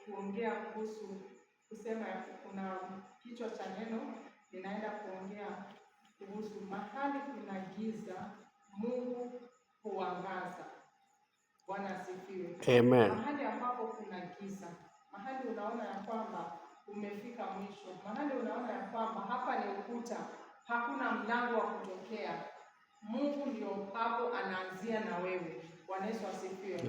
kuongea kuhusu kusema kuna kichwa cha neno ninaenda kuongea kuhusu mahali kuna giza Mungu huangaza. Bwana asifiwe. Amen. Mahali ambapo kuna giza, mahali unaona ya kwamba umefika mwisho, mahali unaona ya kwamba hapa ni ukuta, hakuna mlango wa kutokea, Mungu ndio hapo anaanzia na wewe. Bwana Yesu asifiwe.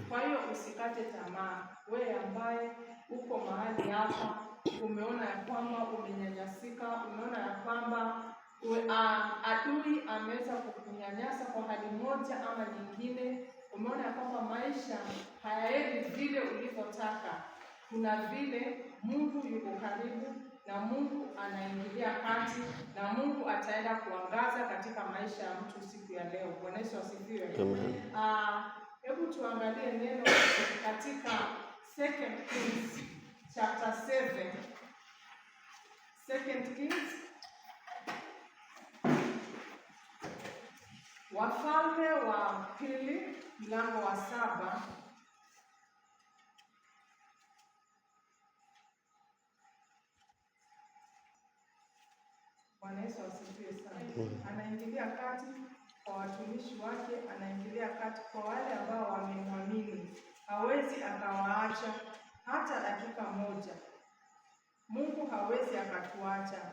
Kwa hiyo usikate tamaa. Wewe ambaye uko mahali hapa, umeona ya kwamba umenyanyasika, umeona ya kwamba adui ameweza kukunyanyasa kwa hali moja ama nyingine, umeona ya kwamba maisha hayaendi vile ulivyotaka, kuna vile Mungu yuko karibu na Mungu anaingilia kati na Mungu ataenda kuangaza katika maisha ya mtu siku ya leo. Bwana Yesu asifiwe. Hebu tuangalie neno katika 2 Kings chapter 7. 2 Kings, Wafalme wa Pili mlango wa 7. Bwana Yesu asifiwe sana. Anaingilia kati kwa watumishi wake, anaingilia kati kwa wale ambao wamemwamini. Hawezi akawaacha hata dakika moja. Mungu hawezi akatuacha.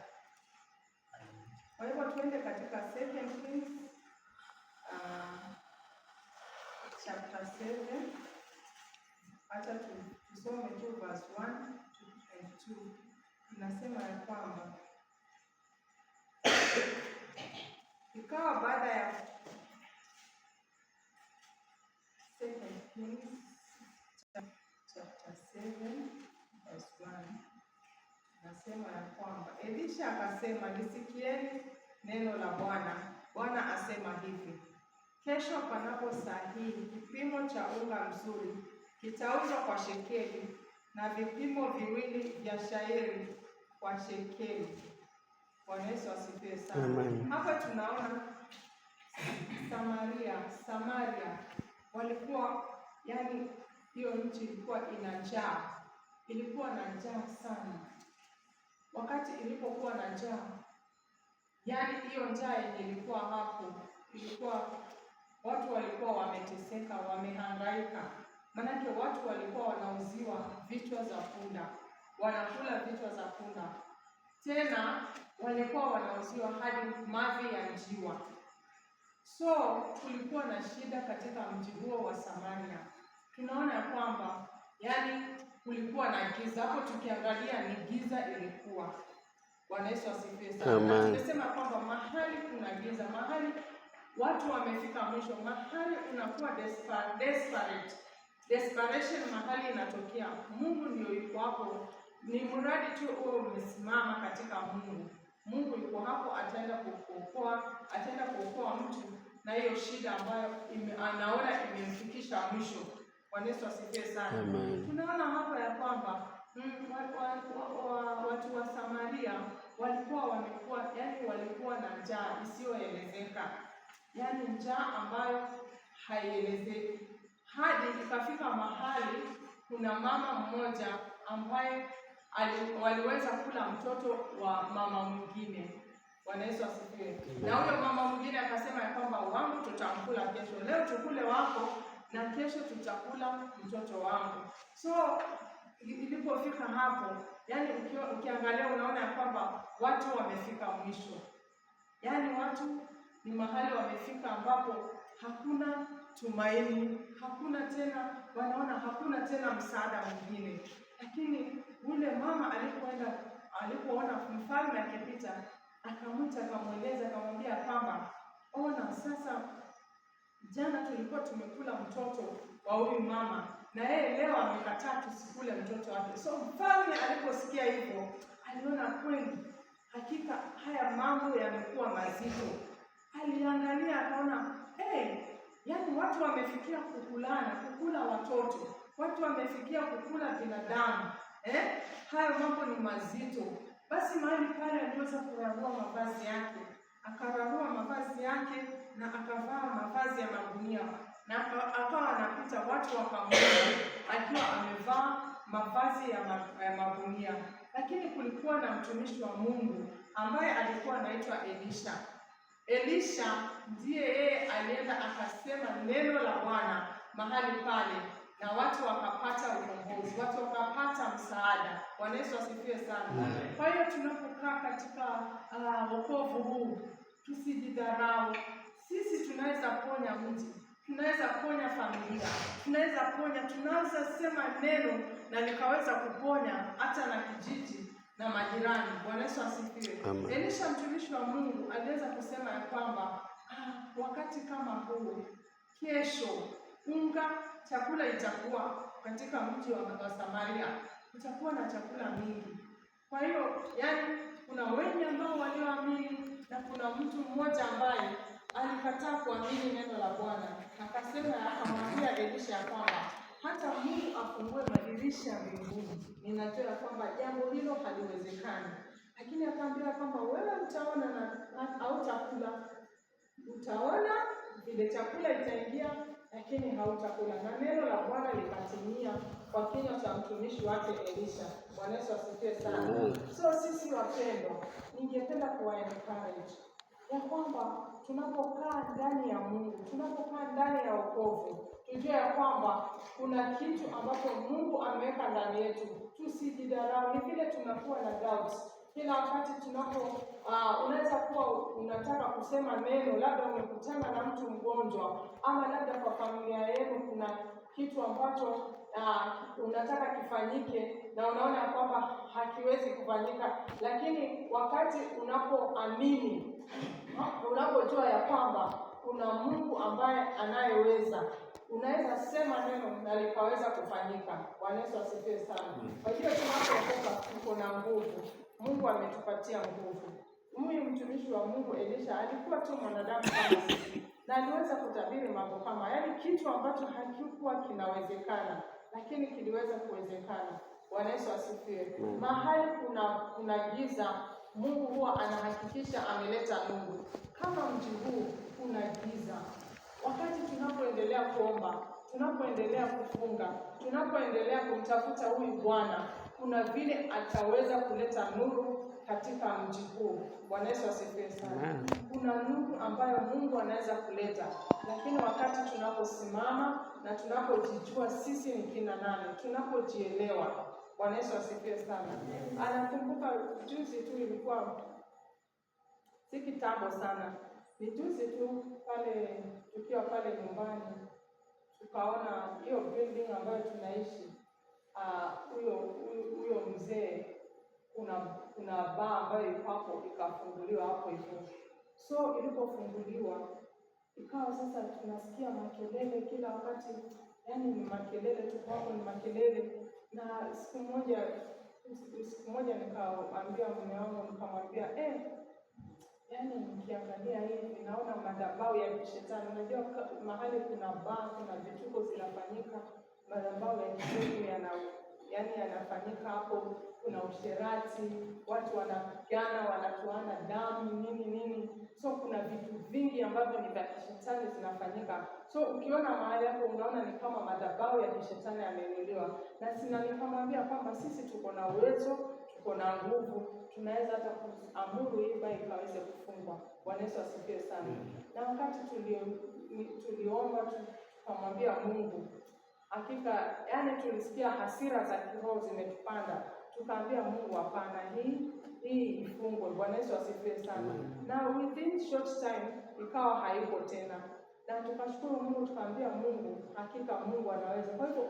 Kwa hivyo tuende katika 2 Kings chapter 7. Acha tusome tu verse 1 and 2. Inasema ya kwamba ikawa baada ya 2 Kings chapter 7 verse 1, nasema ya kwamba Elisha akasema, lisikieni neno la Bwana. Bwana asema hivi, kesho panapo saa hii kipimo cha unga mzuri kitauzwa kwa shekeli na vipimo viwili vya shairi kwa shekeli. Bwana Yesu asifiwe sana. Hapa tunaona Samaria walikuwa, yani hiyo nchi ilikuwa ina njaa, ilikuwa na njaa sana. Wakati ilipokuwa na njaa, yani hiyo njaa yenye ilikuwa hapo, ilikuwa watu walikuwa wameteseka, wamehangaika. Manake watu walikuwa wanauziwa vichwa za punda, wanakula vichwa za punda. Tena walikuwa wanauziwa hadi mavi ya njiwa. So kulikuwa na shida katika mji huo wa Samaria. Tunaona kwamba yani kulikuwa na giza. Hapo tukiangalia ni giza ilikuwa. Bwana Yesu asifiwe sana. Tumesema kwamba mahali kuna giza, mahali watu wamefika mwisho, mahali unakuwa desperation, mahali inatokea, Mungu ndio yuko hapo. Ni mradi tu umesimama katika Mungu. Mungu yuko hapo, ataenda kuokoa mtu na hiyo shida ambayo anaona imemfikisha mwisho. Bwana Yesu asifiwe sana. Tunaona hapa ya kwamba watu wa Samaria walikuwa na njaa isiyoelezeka, yani njaa ambayo haielezeki, hadi ikafika mahali kuna mama mmoja ambaye waliweza kula mtoto wa mama mwingine. Bwana Yesu asifiwe. Na huyo mama mwingine akasema ya kwamba wangu tutamkula kesho, leo tukule wako na kesho tutakula mtoto wangu. So ilipofika hapo, yani ukiangalia unaona ya kwamba watu wamefika mwisho. Yani watu ni mahali wamefika ambapo hakuna tumaini, hakuna tena, wanaona hakuna tena msaada mwingine. Lakini yule mama alipoona mfalme akipita, akamwita, akamweleza, akamwambia kwamba ona sasa, jana tulikuwa tumekula mtoto wa huyu mama na yeye leo amekataa tusikule mtoto wake. So mfalme aliposikia hivyo, aliona kweli hakika haya mambo yamekuwa mazito. Aliangalia akaona, yani watu wamefikia kukula watoto, watu wamefikia kukula binadamu. Hayo mambo ni mazito. Basi mahali pale aliweza kurarua mavazi yake, akararua mavazi yake na akavaa mavazi ya magunia, na akawa anapita, watu wakamwona akiwa amevaa mavazi ya magunia. Lakini kulikuwa na mtumishi wa Mungu ambaye alikuwa anaitwa Elisha. Elisha ndiye yeye alienda akasema neno la Bwana mahali pale, na watu wakapata ukombozi, watu wakapata msaada. Bwana Yesu asifiwe sana. Kwa hiyo tunapokaa katika wokovu huu, tusijidharau. Sisi tunaweza ponya mji, tunaweza ponya familia, tunaweza sema neno na nikaweza kuponya hata na kijiji na majirani. Bwana Yesu asifiwe. Elisha mtumishi wa Mungu aliweza kusema ya kwamba wakati kama huu, kesho chakula itakuwa katika mji wa Samaria, utakuwa na chakula mingi. Kwa hiyo kuna wengi ambao walioamini na kuna mtu mmoja ambaye alikataa kuamini neno la Bwana. Akamwambia Elisha ya kwamba hata Mungu afungue madirisha mbinguni, ninajua ya kwamba jambo hilo haliwezekani. Lakini akaambia kwamba wewe utaona na hautakula. Utaona vile chakula itaingia, lakini hautakula. Na neno la Bwana likatimia kwa kinywa cha mtumishi wake Elisha. Bwana Yesu asifiwe sana. So sisi wapendwa, ningependa kuwaencourage ya kwamba tunapokaa ndani ya Mungu, tunapokaa ndani ya wokovu, tujue ya kwamba kuna kitu ambacho Mungu ameweka ndani yetu. Tusijidharau. Ni vile tunakuwa na doubts. Kila wakati unaweza kuwa unataka kusema neno, labda umekutana na mtu mgonjwa, ama labda kwa familia yenu kuna kitu ambacho unataka kifanyike na unaona kwamba hakiwezi kufanyika. Lakini wakati unapoamini, unapojua ya kwamba kuna Mungu ambaye anayeweza, unaweza sema neno na likaweza kufanyika. Bwana Yesu asifiwe sana. Kwa hiyo tunapookoka tuko na nguvu. Mungu ametupatia nguvu. Huyu mtumishi wa Mungu Elisha alikuwa tu mwanadamu kama sisi, na aliweza kutabiri mambo kama kitu ambacho hakikuwa kinawezekana, lakini kiliweza kuwezekana. Bwana Yesu asifiwe. Mahali kuna giza, Mungu huwa anahakikisha ameleta nuru. Kama mji huu kuna giza, wakati tunapoendelea kuomba, tunapoendelea kufunga, tunapoendelea kumtafuta huyu Bwana, kuna vile ataweza kuleta nuru katika mji huu. Bwana Yesu asifiwe sana. Kuna nuru ambayo Mungu anaweza kuleta, lakini wakati tunaposimama na tunapojijua sisi ni kina nani, tunapojielewa. Bwana Yesu asifiwe sana. Anakumbuka juzi tu, ilikuwa si kitambo sana, ni juzi tu pale tukiwa pale nyumbani, tukaona hiyo building ambayo tunaishi, huyo mzee, kuna baa ambayo iko hapo, ikafunguliwa hapo hivyo. So ilipofunguliwa, ikawa sasa tunasikia makelele kila wakati, ni makelele tu hapo, ni makelele. Na siku moja nikamwambia mume wangu, nikamwambia nikiangalia hivi naona madhabahu ya kishetani. Unajua mahali kuna baa, kuna vituko zinafanyika, madhabahu ya kishetani yanafanyika hapo. Kuna usherati, watu wanapigana, wanatoana damu, nini. So kuna vitu vingi ambavyo ni vya kishetani zinafanyika. So ukiona mahali hapo unaona ni kama madhabahu ya kishetani yameinuliwa. Na nikamwambia kwamba sisi tuko na uwezo, tuko na nguvu, tunaweza hata kuamuru hii baa ikaweze kufungwa. Bwana Yesu asifiwe sana. Na wakati tuliomba, tukamwambia Mungu, hakika tulisikia hasira za kiroho zimetupanda. Tukaambia Mungu, hapana, hii ifungwe. Bwana Yesu asifiwe sana. Na within short time ikawa haipo tena. Na tukashukuru Mungu, tukaambia Mungu, hakika Mungu anaweza. Kwa hivyo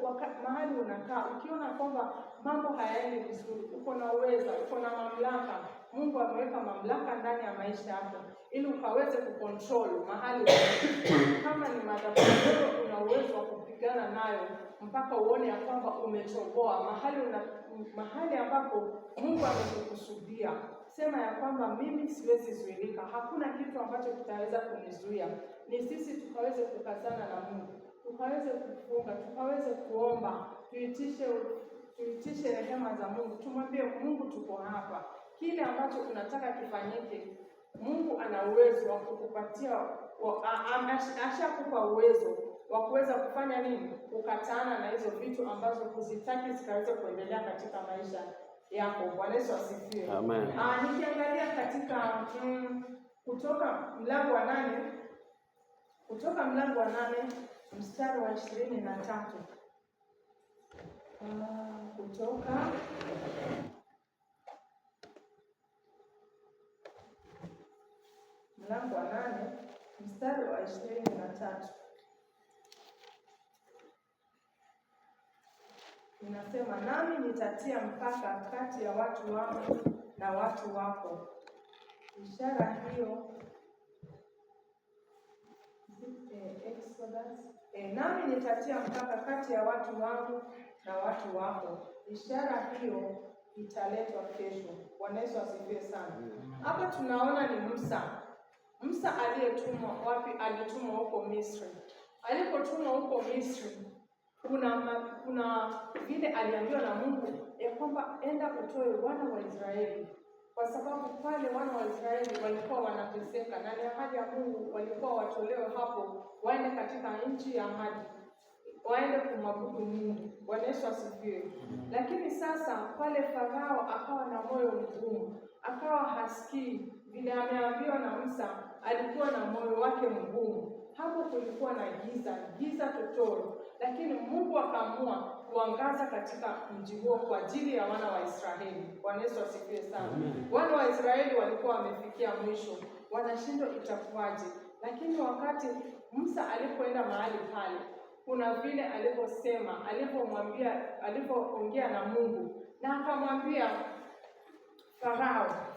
mahali unakaa, ukiona kwamba mambo hayaendi vizuri, uko na uwezo, uko na mamlaka. Mungu ameweka mamlaka ndani ya maisha yako ili ukaweze kucontrol mahali kama ni madhabahu, una uwezo wa kupigana nayo mpaka uone ya kwamba umetoboa mahali ambapo Mungu amekusudia. Sema ya kwamba mimi siwezi zuilika, hakuna kitu ambacho kitaweza kunizuia. Ni sisi tukaweze kukazana na Mungu, tukaweze kufunga, tukaweze kuomba, tuitishe rehema za Mungu, tumwambie Mungu tuko hapa. Kile ambacho unataka kifanyike, Mungu ana uwezo wa kukupatia, ashakupa uwezo wa kuweza kufanya nini? Kukatana na hizo vitu ambazo huzitaki zikaweze kuendelea katika maisha yako. Bwana Yesu asifiwe. Amen. Nikiangalia katika Kutoka mlango wa 8, Kutoka mlango wa 8 mstari wa 23. Kutoka mlango wa 8 mstari wa 23. Inasema, nami nitatia mpaka kati ya watu wangu na watu wako. Ishara hiyo nami nitatia mpaka kati ya watu wangu na watu wako. Ishara hiyo italetwa kesho. Bwana Yesu asifiwe sana. Hapa tunaona ni Musa aliyetumwa wapi? Alitumwa huko Misri. Alipotumwa huko Misri, kuna vile aliambiwa na Mungu ya kwamba enda utoe wana wa Israeli, kwa sababu pale wana wa Israeli walikuwa wanateseka na ni ahadi ya Mungu, walikuwa watolewe hapo waende katika nchi ya ahadi, waende kumwabudu Mungu. Bwana Yesu asifiwe. Lakini sasa pale Farao akawa na moyo mgumu, akawa hasikii vile ameambiwa na Musa, alikuwa na moyo wake mgumu. Hapo kulikuwa na giza totoro, lakini Mungu akaamua kuangaza katika mji huo kwa ajili ya wana wa Israeli. Bwana Yesu asifiwe sana. Wana wa Israeli walikuwa wamefikia mwisho, wanashindwa itakuwaje. Lakini wakati Musa alipoenda mahali pale, kuna vile alipoongea na Mungu, na akamwambia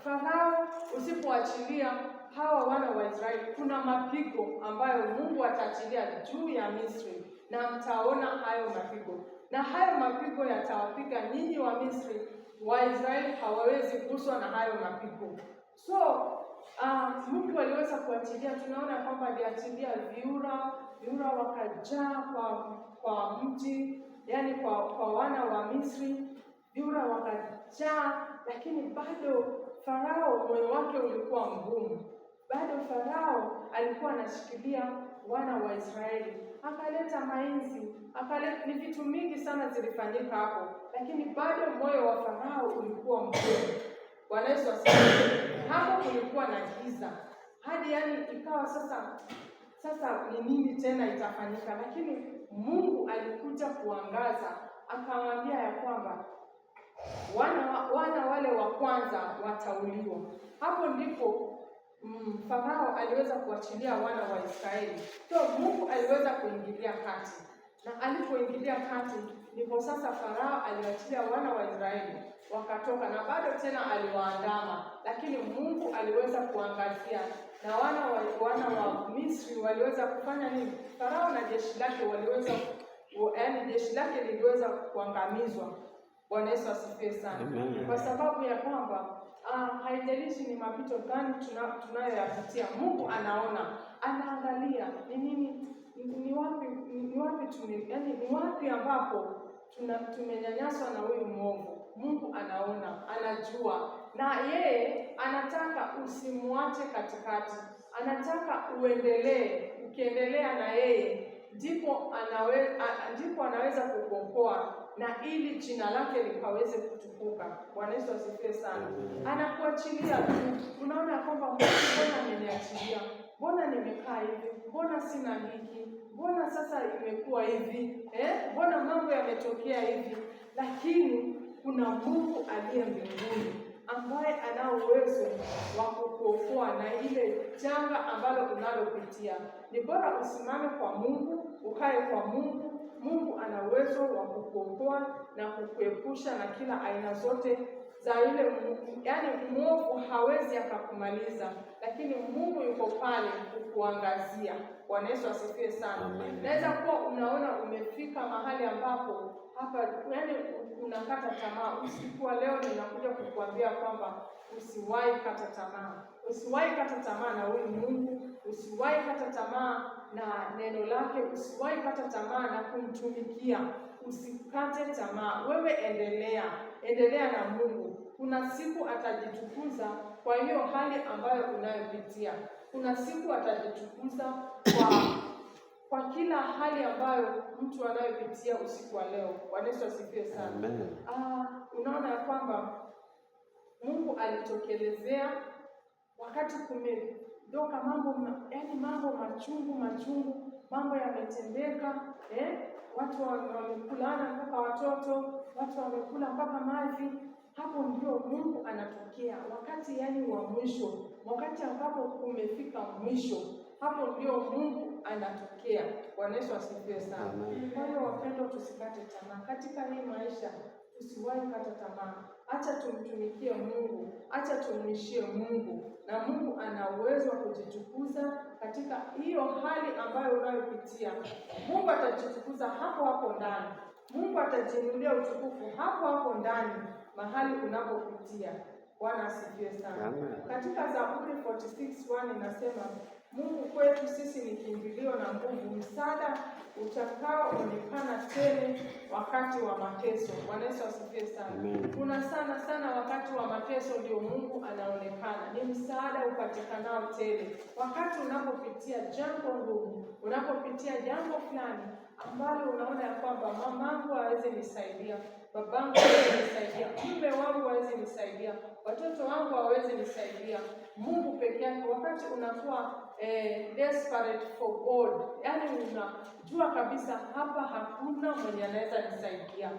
Farao, usipoachilia hawa wana wa Israeli, kuna mapigo ambayo Mungu ataachilia juu ya Misri, na mtaona hayo mapigo, na hayo mapigo yatawapiga nyinyi wa Misri. Waisraeli hawawezi kuswa na hayo mapigo. So Mungu aliweza kuachilia, tunaona kwamba aliachilia viura wakajaa kwa mji, yani kwa wana wa Misri, viura wakajaa, lakini bado Farao moyo wake ulikuwa mgumu. Bado Farao alikuwa anashikilia wana wa Israeli. Akaleta mainzi, ni vitu mingi sana zilifanyika hapo, lakini bado moyo wa Farao ulikuwa mgumu. Bwana Yesu asifiwe. Hapo kulikuwa na giza. Hadi ikawa sasa ni nini tena itafanyika? Lakini Mungu alikuja kuangaza, akamwambia ya kwamba wana wale wa kwanza watauliwa. Hapo ndipo Farao aliweza kuachilia wana wa Israeli. So Mungu aliweza kuingilia kati, na alipoingilia kati ndipo sasa Farao aliachilia wana wa Israeli wakatoka, na bado tena aliwaandama, lakini Mungu aliweza kuangazia, na wana wa Misri waliweza kufanya nini? Farao na jeshi lake waliweza, jeshi lake liliweza kuangamizwa. Bwana Yesu asifiwe sana. Kwa sababu ya kwamba haijalishi ni mapito gani tunayoyapitia, Mungu anaona, anaangalia ni wapi ambapo tumenyanyaswa na huyu mwovu. Mungu anaona, anajua, na yeye anataka usimuache katikati, anataka uendelee. Ukiendelea na yeye ndipo anaweza kukuokoa, na ili jina lake likaweze kutukuka. Bwana Yesu asifiwe sana. Anakuachilia tu. Unaona kwamba Mungu, mbona ameniachilia? Mbona nimekaa hivi? Mbona sina hiki? Mbona sasa imekuwa hivi? Mbona mambo yametokea hivi? Lakini kuna Mungu aliye mbinguni ambaye ana uwezo wa kukuokoa na ile janga ambalo unalopitia. Ni bora usimame kwa Mungu, ukae kwa Mungu. Mungu ana uwezo wa kukuokoa na kukuepusha na kila aina zote za ile, mwovu hawezi akakumaliza, lakini Mungu yuko pale kukuangazia. Bwana Yesu asifiwe sana. Naweza kuwa unaona umefika mahali ambapo unakata tamaa. Usiku wa leo ninakuja kukuambia kwamba usiwahi kata tamaa. Usiwahi kata tamaa na huyu Mungu, usiwahi kata tamaa na neno lake, usiwahi kata tamaa na kumtumikia. Usikate tamaa. Wewe endelea na Mungu. Kuna siku atajitukuza kwa hiyo hali ambayo unayopitia. Kuna siku atajitukuza kwa kila hali ambayo mtu anayopitia usiku wa leo. Bwana Yesu asifiwe sana. Amen. Unaona ya kwamba Mungu alitokelezea wakati kumedoka mambo machungu, mambo yametendeka, watu wamekulana mpaka watoto, watu wamekula mpaka maji. Hapo ndio Mungu anatokea, wakati wa mwisho, wakati ambapo kumefika mwisho, hapo ndio Mungu anatokea. Bwana Yesu asifiwe sana. Kwa hiyo wapendwa, tusikate tamaa katika hii maisha. Usiwahi kata tamaa. Acha tumtumikie Mungu, acha tumwishie Mungu, na Mungu ana uwezo wa kujitukuza katika hiyo hali ambayo unayopitia. Mungu atajitukuza hapo ndani. Mungu atajinunulia utukufu hapo ndani mahali unapopitia. Bwana asifiwe sana. Katika Zaburi 46:1 inasema, Mungu kwetu sisi ni kimbilio na nguvu, msaada utakaoonekana tele wakati wa mateso. Bwana Yesu asifiwe sana. Kuna sana wakati wa mateso ndio Mungu anaonekana. Ni msaada upatikanao tele. Wakati unapopitia jambo ngumu, unapopitia jambo fulani ambalo unaona ya kwamba mamangu hawezi nisaidia, babangu hawezi nisaidia, mume wangu hawezi nisaidia, watoto wangu hawezi nisaidia, Mungu peke yake. Wakati unakuwa desperate for God, yani unajua kabisa hapa hakuna mwenye anaweza nisaidia,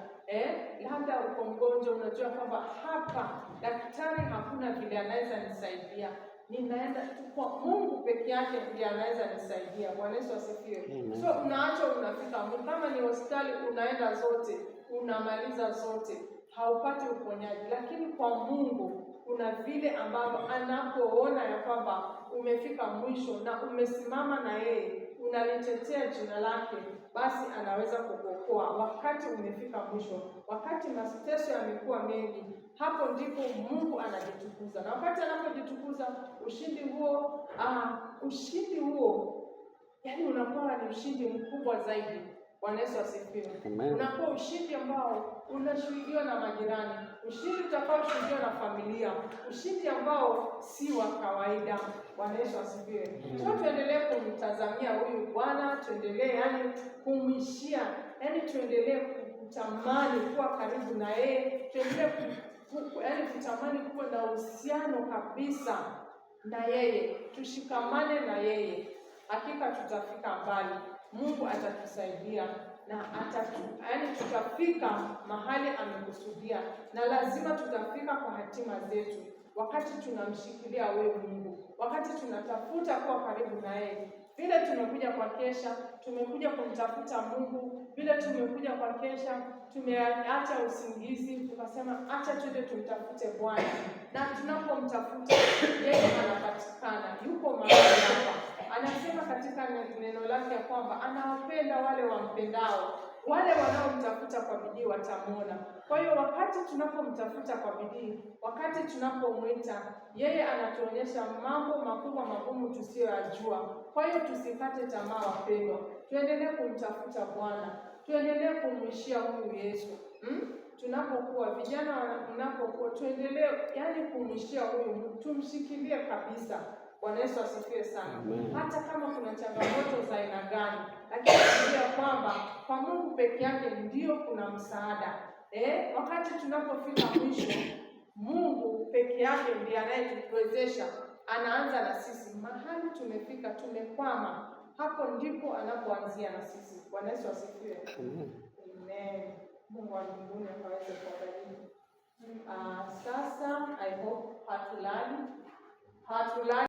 labda uko mgonjwa, unajua kwamba hapa daktari hakuna vile anaweza nisaidia, ninaenda tu kwa Mungu peke yake ndiye anaweza nisaidia. Bwana Yesu asifiwe. So unaacha unafika, kama ni hospitali unaenda zote, unamaliza zote, haupati uponyaji, lakini kwa Mungu kuna vile ambavyo anapoona ya kwamba umefika mwisho na umesimama na yeye, unalitetea jina lake, basi anaweza kukuokoa wakati umefika mwisho. Wakati mateso yamekuwa mengi, hapo ndipo Mungu anajitukuza. Na wakati anapojitukuza, ushindi huo yani unakuwa ni ushindi mkubwa zaidi. Bwana Yesu asifiwe. Unakuwa ushindi ambao unashuhudiwa na majirani, ushindi utakaoshuhudiwa na familia, ushindi ambao si wa kawaida. Bwana Yesu asifiwe. So tuendelee kumtazamia huyu Bwana, tuendelee kumwishia, tuendelee kutamani kuwa karibu na yeye, tuendelee kutamani kuwa na uhusiano kabisa na yeye, tushikamane na yeye. Hakika tutafika mbali. Mungu atatusaidia na tutafika mahali amekusudia, na lazima tutafika kwa hatima zetu wakati tunamshikilia wewe Mungu, wakati tunatafuta kuwa karibu na yeye. Vile tumekuja kwa kesha, tumekuja kumtafuta Mungu. Vile tumekuja kwa kesha, tumeacha usingizi, tukasema acha twende tumtafute Bwana. Na tunapomtafuta yeye anapatikana, yuko mahali hapa. Anasema katika neno lake kwamba anawapenda wale wampendao, wale wanaomtafuta kwa bidii watamwona. Kwa hiyo wakati tunapomtafuta kwa bidii, wakati tunapomwita, yeye anatuonyesha mambo makubwa magumu tusiyoyajua. Kwa hiyo tusikate tamaa wapendwa. Tuendelee kumtafuta Bwana. Tuendelee kumwishia huyu Yesu. Tunapokuwa vijana, tunapokuwa tuendelee kumwishia huyu, tumshikilie kabisa. Bwana Yesu asifiwe sana. Hata kama kuna changamoto za aina gani, lakini tunajua kwamba kwa Mungu peke yake ndio kuna msaada. Wakati tunapofika mwisho, Mungu peke yake ndiye anayetuwezesha. Anaanza na sisi. Mahali tumefika, tumekwama, hapo ndipo anapoanzia na sisi. Bwana Yesu asifiwe. Amen. Mungu wa mbinguni akaweze kuwabariki. Sasa I hope hatulali